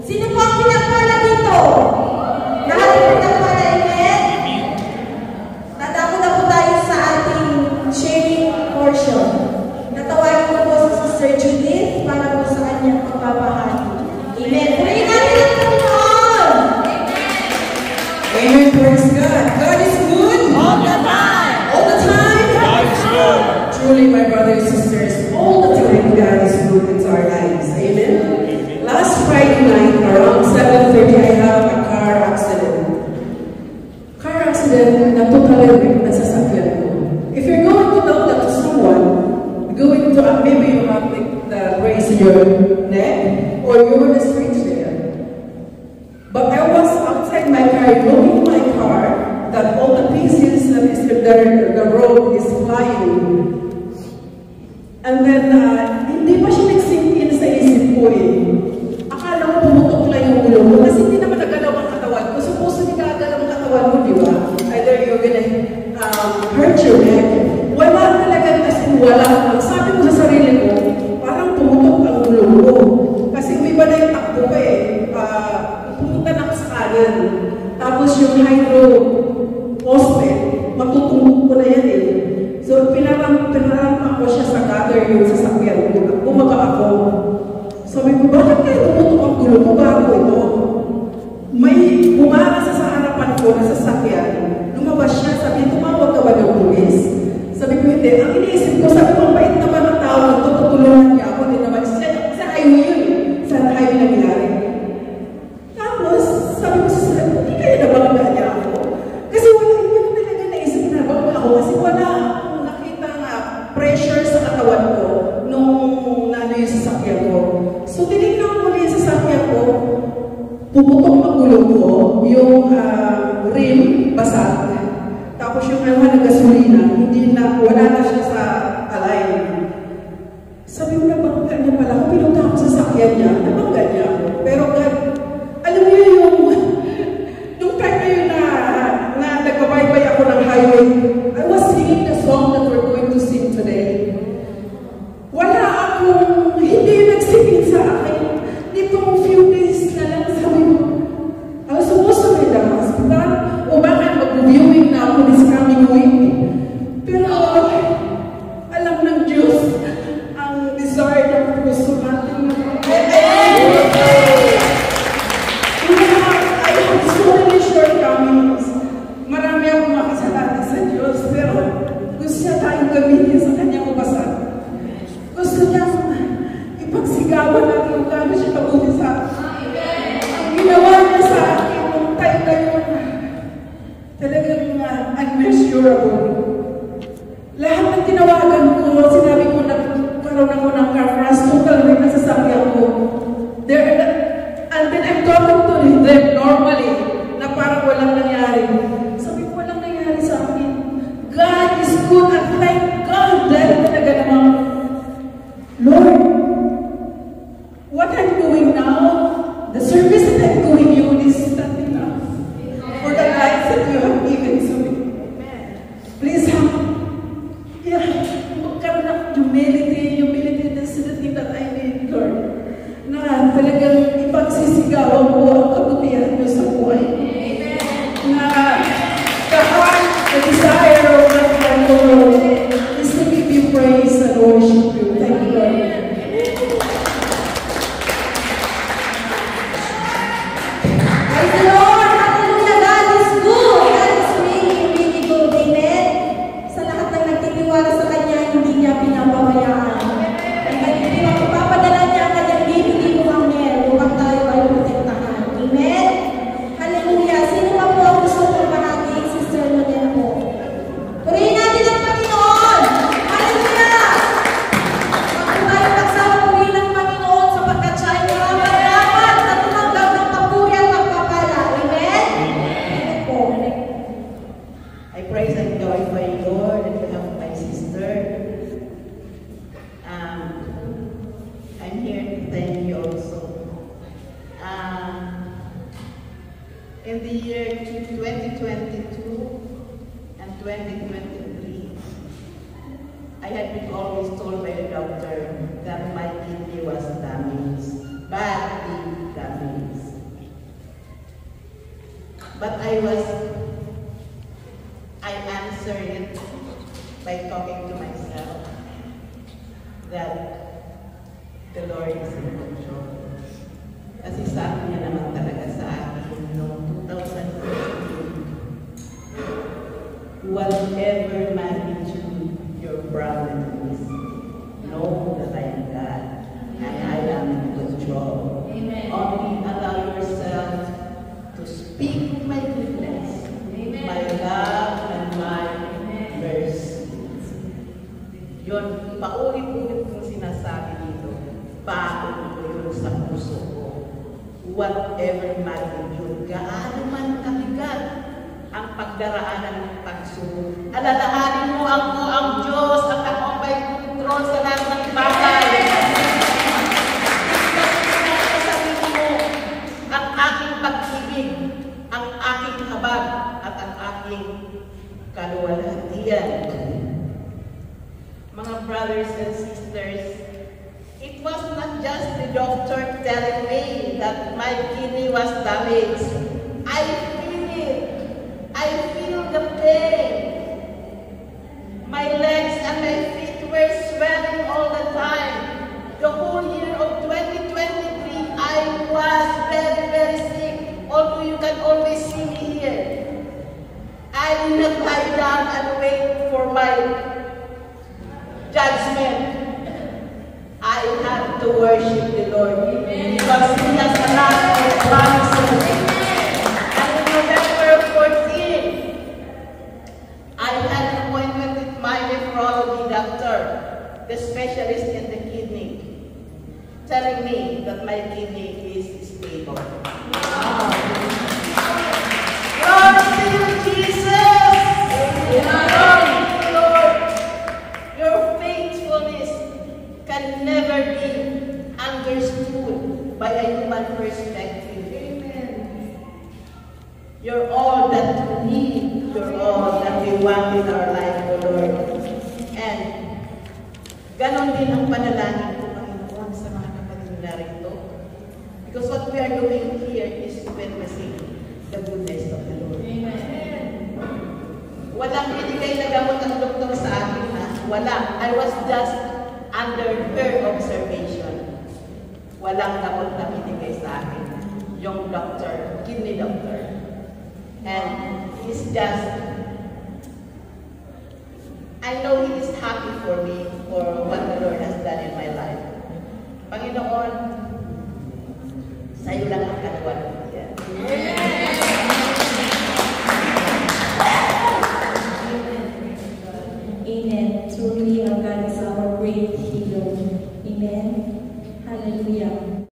Sino po ang pinagpala dito? Lahat ng pinagpala, amen? Tatako na po tayo sa ating sharing portion. Natawagin ko po sa Sister Judith para po sa kanyang pagpapahagi. Amen. Purihin natin ang Panginoon! Amen. Praise God. God is good. All the time. All the time. God is good. Truly, my brothers and sisters, all the time God is good into our lives. Amen. Last Friday night, around 7:30, I have a car accident. Car accident na totally wrecked na sasakyan ko. If you're going to tell that to someone, going to maybe you have the brace in your neck, or you're on the street there. But I was outside my car, looking my car, that all the pieces that is the road is flying. And then, hindi pa siya nag-sink in sa isip ko eh. Akala ko pumutok lang yung ulo mo, kasi hindi naman nagalaw ang katawan ko. Suppose hindi nagalaw ang katawan mo, di ba? Either you're gonna hurt your neck. Wala talaga, as in wala. Ang sabi ko sa sarili ko, parang pumutok ang ulo ko. Kasi may ba na yung takbo ko eh. Pumunta na ako sa kanan. Tapos yung hydro poste, matutungkog ko na yan eh. So, pinarampa ko siya sa gutter yung sasakyan ko. Bumaga ako. Sabi ko, bakit kaya tumutok ang gulo ko bago ito? May bumara sa harapan ko na sasakyan. Lumabas siya, sabi, tumawag ka ba ng pulis? Sabi ko, hindi. Ang iniisip ko, sabi ko, mabait naman ang tao na tutulungan niya ako. Hindi naman, sa highway yun. Sa highway nangyari. Tapos, sabi ko sa sarili, hindi kaya nabangga niya ako. Kasi wala, hindi ko talaga naisip na nabangga ako. Kasi wala akong nakita na pressure sa katawan ko nung nano yung sasakyan ko. So, tinignan ko ulit yung sasakyan ko, pumutok ang ulo ko, yung rim, basag. Tapos yung ng gasolina, wala na siya sa align. Sabi mo, nabangga niya pala. Kung pinunta ako sa sasakyan niya, nabangga niya ako. Pero alam mo yung time na yun na nagbabaybay ako ng highway, I was singing the song that we're going to sing today. Wala akong, hindi nagsipin sa akin. Nitong few days na lang, sabi mo, I was supposed to be in the hospital, o bakit mag-viewing na ako this coming week. Pero, alam ng Diyos, ang desire ng puso natin. I have so many shortcomings. Marami akong makasalanan sa Diyos, pero gusto niya tayong gamitin sa kanyang ubasan. Gusto niya ipagsigawan natin kung gaano siya kabuti sa akin. Ang ginawa niya sa akin nung time na yun, talagang unmeasurable. Lahat ng tinawagan ko, sinabi ko na karoon ako ng car crash, total rin na sasakyan ko. And then I'm talking to them normally, na parang walang nangyari. Sabi ko, walang nangyari sa akin. God is good, and thank God, dahil talaga namang, Lord, what I'm doing now, the service that I'm doing you is not enough for the life that you have given to me. Please have, magkaroon ng humility, that's the thing that I need, Lord. Na talagang ipagsisigawan ko ang kabutihan niyo sa buhay. Na the heart, the desire of my Lord is to give you praise and worship you. Thank you, Lord. Praise the Lord! Hallelujah! God is good! God is really, really good. Amen? Sa lahat ng nagtitiwala sa Kanya, hindi niya pinapabayaan. Papadala niya ang kanyang bibigay mo ang meron upang tayo ay protektahan. Amen? Hallelujah! Sino pa po ang gusto kong bahagi? Sister Lodena po. Purihin natin ang Panginoon! Hallelujah! Kung tayo nagsama purihin ang Panginoon sapagkat siya ay marapat na tumanggap ng papuri at pagpapala. Amen? Amen po. I praise and glorify you, Lord, and behalf of my sister. I'm here to thank you also. In the year 2022 and 2023, I had been always told by the doctor that my kidney was damaged, badly damaged. But I answered it by talking to myself that the Lord is in control. Kasi sabi niya naman talaga sa akin noong 2015, whatever magnitude your problem is, know that I am God and I am in control. Amen. Only allow yourself to speak my goodness, my love, and my mercy. Yun, paulit-ulit kong sinasabi dito, baon ko yun sa puso ko. Whatever magnitude, gaano man kabigat ang pagdaraanan ng pagsubok. Alalahanin mo ako ang Diyos at ako may kontrol sa lahat ng bagay. Sasabihin mo ang aking pag-ibig, ang aking habag, at ang aking kaluwalhatian. Mga brothers and sisters, it was not just the doctor telling me that my kidney was damaged. I feel it. I feel the pain. My legs and my feet were swelling all the time. The whole year of 2023, I was very, very sick. Although you can always see me here. I did not lie down and wait for my judgment. I have to worship the Lord because He has a lot of promises. And on November 14, I had an appointment with my nephrology doctor, the specialist in the kidney, telling me that my kidney is stable. Wow. Lord, Jesus! Lord, your faithfulness can never be understood by a human perspective. Amen. You're all that we need. You're all that we want in our life, O Lord. And ganon din ang panalangin ko, Panginoon, sa mga kapatid na rito. Because what we are doing here is witnessing the goodness of the Lord. Amen. Walang binigay na gamot ang doktor sa akin, ha? Wala. I was just under her observation. Walang gamot na binigay sa akin. Yung doctor, kidney doctor. And he's just, I know he is happy for me for what the Lord has done in my life. Panginoon, sa'yo lang ang kaluwalhatian. Amen. Truly, our God is our great healer. Amen. Hallelujah.